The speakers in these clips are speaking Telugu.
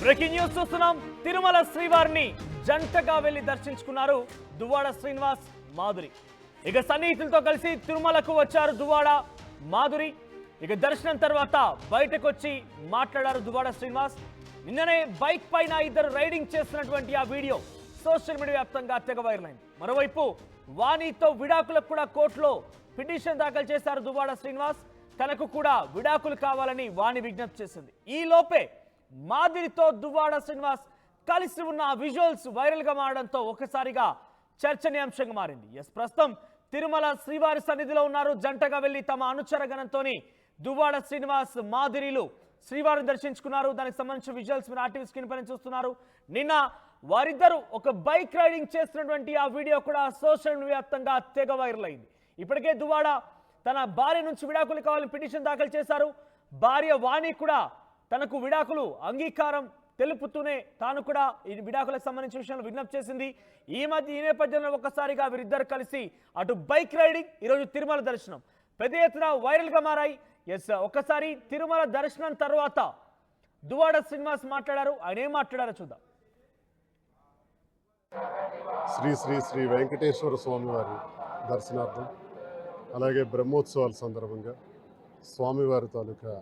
బ్రేకింగ్ న్యూస్ చూస్తున్నాం. తిరుమల శ్రీవారిని జంటగా వెళ్లి దర్శించుకున్నారు దువ్వాడ శ్రీనివాస్, మాధురి. ఇక సన్నిహితులతో కలిసి తిరుమలకు వచ్చారు దువ్వాడ, మాధురి. ఇక దర్శనం తర్వాత బయటకు వచ్చి మాట్లాడారు దువ్వాడ శ్రీనివాస్. నిన్ననే బైక్ పైన ఇద్దరు రైడింగ్ చేస్తున్నటువంటి ఆ వీడియో సోషల్ మీడియా వ్యాప్తంగా తెగ వైరల్ అయింది. మరోవైపు వాణితో విడాకులకు కూడా కోర్టులో పిటిషన్ దాఖలు చేశారు దువ్వాడ శ్రీనివాస్. తనకు కూడా విడాకులు కావాలని వాణి విజ్ఞప్తి చేసింది. ఈ లోపే మాధురితో దువ్వాడ శ్రీనివాస్ కలిసి ఉన్న విజువల్స్ వైరల్ గా మారడంతో ఒకసారిగా చర్చనీయాంశంగా మారింది. ప్రస్తుతం తిరుమల శ్రీవారి సన్నిధిలో ఉన్నారు. జంటగా వెళ్లి తమ అనుచర గణంతో దువ్వాడ శ్రీనివాస్, మాధురిలు శ్రీవారిని దర్శించుకున్నారు. దానికి సంబంధించిన విజువల్స్ మీరు ఆర్టీవీ స్క్రీన్ పైన చూస్తున్నారు. నిన్న వారిద్దరూ ఒక బైక్ రైడింగ్ చేస్తున్నటువంటి ఆ వీడియో కూడా సోషల్ మీడియా వ్యాప్తంగా తెగ వైరల్ అయింది. ఇప్పటికే దువ్వాడ తన భార్య నుంచి విడాకులు కావాలని పిటిషన్ దాఖలు చేశారు. భార్య వాణి కూడా తనకు విడాకులు అంగీకారం తెలుపుతూనే తాను కూడా ఈ విడాకులకు సంబంధించిన విషయంలో విజ్ఞప్తి చేసింది. ఈ నేపథ్యంలో ఒక్కసారిగా వీరిద్దరు కలిసి అటు బైక్ రైడింగ్, ఈరోజు తిరుమల దర్శనం పెద్ద ఎత్తున వైరల్ గా మారాయి. ఒక్కసారి తిరుమల దర్శనం తర్వాత దువ్వాడ శ్రీనివాస్ మాట్లాడారు. ఆయన ఏం మాట్లాడారో చూద్దాం. శ్రీ శ్రీ శ్రీ వెంకటేశ్వర స్వామివారి దర్శనార్థం, అలాగే బ్రహ్మోత్సవాల సందర్భంగా స్వామివారి తాలూకా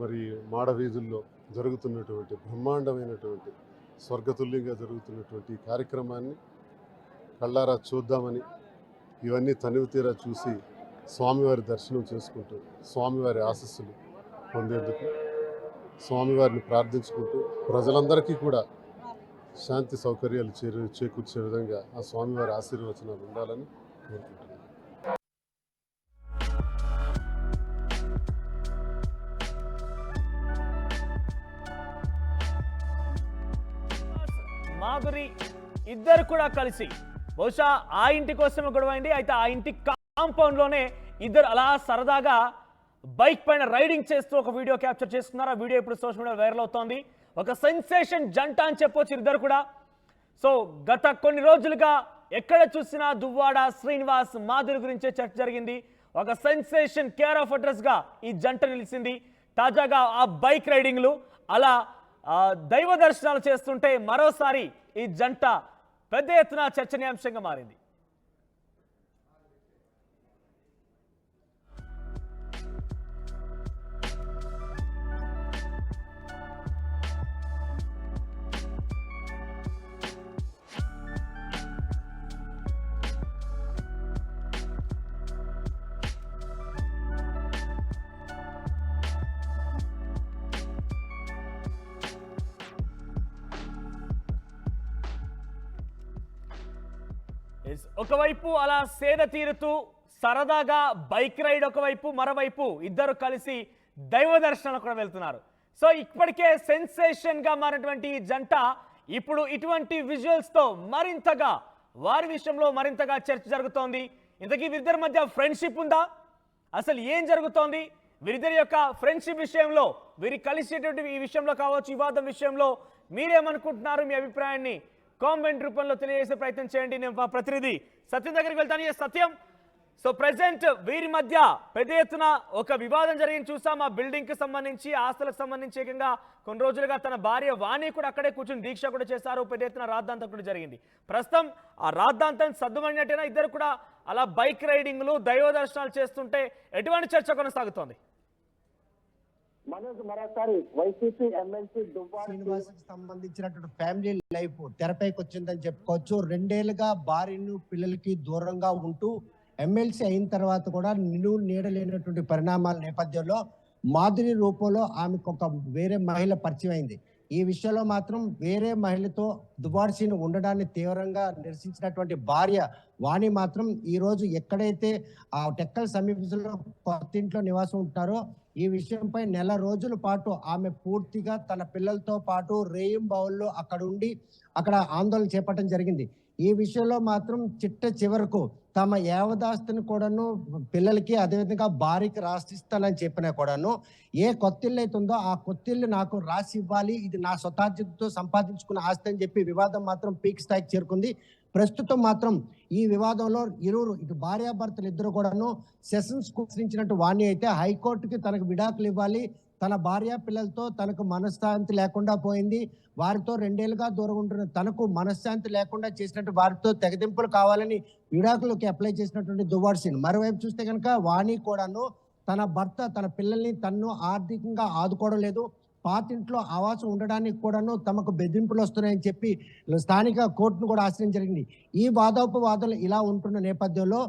మరి మాడవీధుల్లో జరుగుతున్నటువంటి బ్రహ్మాండమైనటువంటి స్వర్గతుల్యంగా జరుగుతున్నటువంటి ఈ కార్యక్రమాన్ని కళ్ళారా చూద్దామని, ఇవన్నీ తనివి తీరా చూసి స్వామివారి దర్శనం చేసుకుంటూ స్వామివారి ఆశీస్సులు పొందేందుకు స్వామివారిని ప్రార్థించుకుంటూ ప్రజలందరికీ కూడా శాంతి సౌకర్యాలు చేకూర్చే విధంగా ఆ స్వామివారి ఆశీర్వచనాలు ఉండాలని కోరుకుంటున్నాను. మాధురి ఇద్దరు కూడా కలిసి బహుశా ఆ ఇంటి కోసమే గొడవైంది. అయితే ఆ ఇంటి కాంపౌండ్ లోనే ఇద్దరు అలా సరదాగా బైక్ పైన రైడింగ్ చేస్తూ ఒక వీడియో క్యాప్చర్ చేసుకున్నారు. ఆ వీడియో ఇప్పుడు సోషల్ మీడియా వైరల్ అవుతోంది. ఒక సెన్సేషన్ జంట అని చెప్పొచ్చు ఇద్దరు కూడా. సో గత కొన్ని రోజులుగా ఎక్కడ చూసినా దువ్వాడ శ్రీనివాస్, మాధురి గురించే చర్చ జరిగింది. ఒక సెన్సేషన్ కేర్ ఆఫ్ అడ్రస్ గా ఈ జంట నిలిచింది. తాజాగా ఆ బైక్ రైడింగ్లు, అలా దైవ దర్శనాలు చేస్తుంటే మరోసారి ఈ జంట పెద్ద ఎత్తున చర్చనీయాంశంగా మారింది. ఒకవైపు అలా సేద తీరుతూ సరదాగా బైక్ రైడ్ ఒకవైపు, మరోవైపు ఇద్దరు కలిసి దైవ దర్శనాలకు కూడా వెళ్తున్నారు. సో ఇప్పటికే సెన్సేషన్ గా మారినటువంటి ఈ జంట ఇప్పుడు ఇటువంటి విజువల్స్ తో మరింతగా వారి విషయంలో మరింతగా చర్చ జరుగుతోంది. ఇంతకీ వీరిద్దరి మధ్య ఫ్రెండ్షిప్ ఉందా? అసలు ఏం జరుగుతోంది? వీరిద్దరి యొక్క ఫ్రెండ్షిప్ విషయంలో, వీరి కలిసేటువంటి ఈ విషయంలో కావచ్చు, వివాదం విషయంలో మీరేమనుకుంటున్నారు? మీ అభిప్రాయాన్ని కామెంట్ రూపంలో తెలియజేసే ప్రయత్నం చేయండి. నేను మా ప్రతినిధి సత్యం దగ్గరికి వెళ్తాను. సత్యం, సో ప్రెసెంట్ వీరి మధ్య పెద్ద ఎత్తున ఒక వివాదం జరిగింది చూసాం. ఆ బిల్డింగ్ కి సంబంధించి, ఆస్తులకు సంబంధించి ఏకంగా కొన్ని రోజులుగా తన భార్య వాణి కూడా అక్కడే కూర్చుని దీక్ష కూడా చేశారు. పెద్ద ఎత్తున రాద్ధాంతం కూడా జరిగింది. ప్రస్తుతం ఆ రాద్ధాంతం సద్దుమణినట్టేనా? ఇద్దరు కూడా అలా బైక్ రైడింగ్లు, దైవ దర్శనాలు చేస్తుంటే ఎటువంటి చర్చ కొనసాగుతోంది? మనోజ్, మరోసారి వైసీపీ ఎమ్మెల్సీ దువ్వాడ శ్రీనివాస్ కి సంబంధించినటువంటి ఫ్యామిలీ లైఫ్ తెరపైకి వచ్చిందని చెప్పుకోవచ్చు. 2 ఏళ్లుగా భార్యను, పిల్లలకి దూరంగా ఉంటూ ఎమ్మెల్సీ అయిన తర్వాత కూడా నీడలేనటువంటి పరిణామాల నేపథ్యంలో మాధురి రూపంలో ఆమెకు ఒక వేరే మహిళ పరిచయం అయింది. ఈ విషయంలో మాత్రం వేరే మహిళతో దువ్వాడ శ్రీను ఉండడాన్ని తీవ్రంగా నిరసించినటువంటి భార్య వాణి మాత్రం ఈ రోజు ఎక్కడైతే ఆ టెక్కల్ సమీపంలో కొత్త ఇంట్లో నివాసం ఉంటారో ఈ విషయంపై నెల రోజుల పాటు ఆమె పూర్తిగా తన పిల్లలతో పాటు రేయింబావుల్లో అక్కడ ఆందోళన చేపట్టడం జరిగింది. ఈ విషయంలో మాత్రం చివరకు తమ యావదాస్తిని కూడాను పిల్లలకి, అదేవిధంగా భార్యకి రాసిస్తానని చెప్పినా కూడాను ఏ కొత్తిల్లు అవుతుందో ఆ కొత్తిల్లు నాకు రాసి ఇవ్వాలి, ఇది నా స్వతార్జితతో సంపాదించుకున్న ఆస్తి అని చెప్పి వివాదం మాత్రం పీక్ స్థాయికి చేరుకుంది. ప్రస్తుతం మాత్రం ఈ వివాదంలో ఇటు భార్యాభర్తలు ఇద్దరు కూడాను సెషన్స్ కూర్చున్నట్టు వాణి అయితే హైకోర్టుకి తనకు విడాకులు ఇవ్వాలి, తన భార్య పిల్లలతో తనకు మనశ్శాంతి లేకుండా పోయింది. వారితో 2 ఏళ్లుగా దూరం ఉంటున్న తనకు మనశ్శాంతి లేకుండా చేసినట్టు వారితో తెగదింపులు కావాలని విడాకులకి అప్లై చేసినటువంటి దువ్వాడ శ్రీను. మరోవైపు చూస్తే కనుక వాణి కూడాను తన భర్త తన పిల్లల్ని తన్ను ఆర్థికంగా ఆదుకోవడం లేదు. పాతింట్లో ఆవాసం ఉండడానికి కూడాను తమకు బెదిరింపులు వస్తున్నాయని చెప్పి స్థానిక కోర్టును కూడా ఆశ్రయం జరిగింది. ఈ వాదోపవాదాలు ఇలా ఉంటున్న నేపథ్యంలో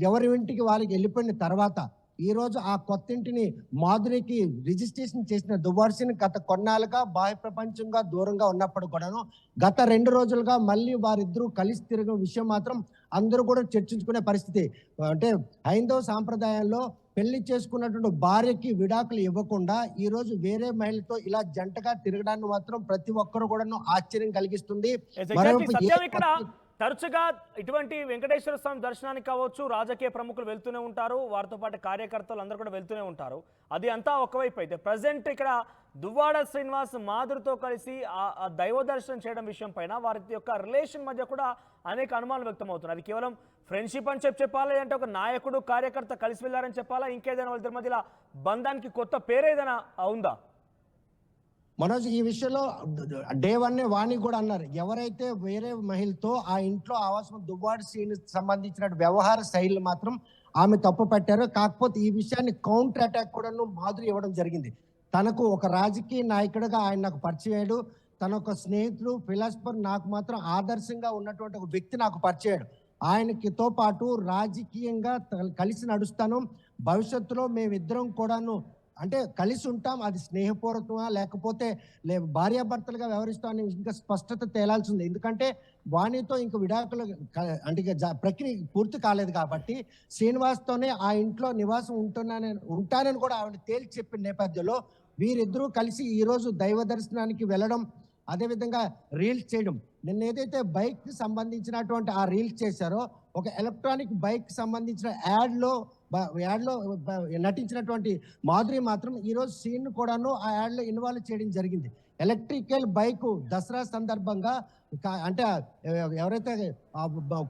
ఎవరి ఇంటికి వాళ్ళకి వెళ్ళిపోయిన తర్వాత ఈ రోజు ఆ కొత్త ఇంటిని మాధురికి రిజిస్ట్రేషన్ చేసిన దువ్వాడ శ్రీను గత కొన్నాళ్ళుగా బాహ్య ప్రపంచంగా దూరంగా ఉన్నప్పుడు కూడాను గత 2 రోజులుగా మళ్ళీ వారిద్దరూ కలిసి తిరిగిన విషయం మాత్రం అందరూ కూడా చర్చించుకునే పరిస్థితి. అంటే హైందవ సాంప్రదాయంలో పెళ్లి చేసుకున్నటువంటి భార్యకి విడాకులు ఇవ్వకుండా ఈ రోజు వేరే మహిళతో ఇలా జంటగా తిరగడాన్ని మాత్రం ప్రతి ఒక్కరు కూడా ఆశ్చర్యం కలిగిస్తుంది. సత్యం ఇక్కడ తరచుగా ఇటువంటి వెంకటేశ్వర స్వామి దర్శనానికి కావచ్చు, రాజకీయ ప్రముఖులు వెళ్తూనే ఉంటారు, వారితో పాటు కార్యకర్తలు అందరూ కూడా వెళ్తూనే ఉంటారు. అది అంతా ఒకవైపు అయితే ప్రజెంట్ ఇక్కడ దువ్వాడ శ్రీనివాస్ మాధురితో కలిసి ఆ దైవ దర్శనం చేయడం విషయం పైన వారి యొక్క రిలేషన్ మధ్య కూడా అనేక అనుమానాలు వ్యక్తం అవుతున్నాయి. అది కేవలం ఫ్రెండ్షిప్ అని చెప్పాలా, అంటే ఒక నాయకుడు కార్యకర్త కలిసి వెళ్ళారని చెప్పాలా, ఇంకేదైనా వాళ్ళిద్దరి మధ్యలో బంధానికి కొత్త పేరు ఏదైనా ఉందా? మనోజ్, ఈ విషయంలో డే 1 వాణి కూడా అన్నారు, ఎవరైతే వేరే మహిళతో ఆ ఇంట్లో ఆవాసం దువ్వాడ శ్రీని సంబంధించిన వ్యవహార శైలి మాత్రం ఆమె తప్పు పట్టారు. కాకపోతే ఈ విషయాన్ని కౌంటర్ అటాక్ కూడా మాధురి ఇవ్వడం జరిగింది. తనకు ఒక రాజకీయ నాయకుడిగా ఆయన నాకు పరిచయాడు, తన ఒక స్నేహితుడు ఫిలాసఫర్, నాకు మాత్రం ఆదర్శంగా ఉన్నటువంటి ఒక వ్యక్తి నాకు పరిచయాడు. ఆయనకితో పాటు రాజకీయంగా కలిసి నడుస్తాను, భవిష్యత్తులో మేమిద్దరం కూడాను అంటే కలిసి ఉంటాం, అది స్నేహపూర్వకమా లేకపోతే భార్యాభర్తలుగా వ్యవహరిస్తామని ఇంకా స్పష్టత తేలాల్సి ఉంది. ఎందుకంటే వాణితో ఇంక విడాకులు అంటే ప్రక్రియ పూర్తి కాలేదు కాబట్టి శ్రీనివాస్తోనే ఆ ఇంట్లో నివాసం ఉంటానని కూడా ఆవిడ తేల్చి చెప్పిన నేపథ్యంలో వీరిద్దరూ కలిసి ఈ రోజు దైవ దర్శనానికి వెళ్ళడం, అదేవిధంగా రీల్స్ చేయడం. నిన్న ఏదైతే బైక్ కి సంబంధించినటువంటి ఆ రీల్స్ చేశారో, ఒక ఎలక్ట్రానిక్ బైక్ సంబంధించిన యాడ్లో నటించినటువంటి మాధురి మాత్రం ఈ రోజు సీన్ కూడాను ఆ యాడ్లో ఇన్వాల్వ్ చేయడం జరిగింది. ఎలక్ట్రికల్ బైక్ దసరా సందర్భంగా అంటే ఎవరైతే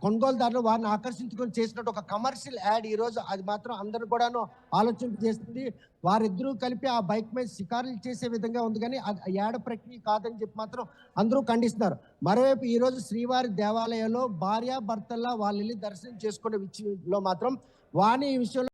కొనుగోలుదారులు వారిని ఆకర్షించుకొని చేసినట్టు ఒక కమర్షియల్ యాడ్ ఈ రోజు అది మాత్రం అందరూ కూడాను ఆలోచింపజేస్తుంది. వారిద్దరూ కలిపి ఆ బైక్ మీద షికారులు చేసే విధంగా ఉంది, కానీ అది యాడ్ ప్రక్రియ కాదని చెప్పి మాత్రం అందరూ ఖండిస్తున్నారు. మరోవైపు ఈ రోజు శ్రీవారి దేవాలయంలో భార్యాభర్తల్లా వాళ్ళు వెళ్ళి దర్శనం చేసుకునే విషయంలో మాత్రం వాణి ఈ విషయంలో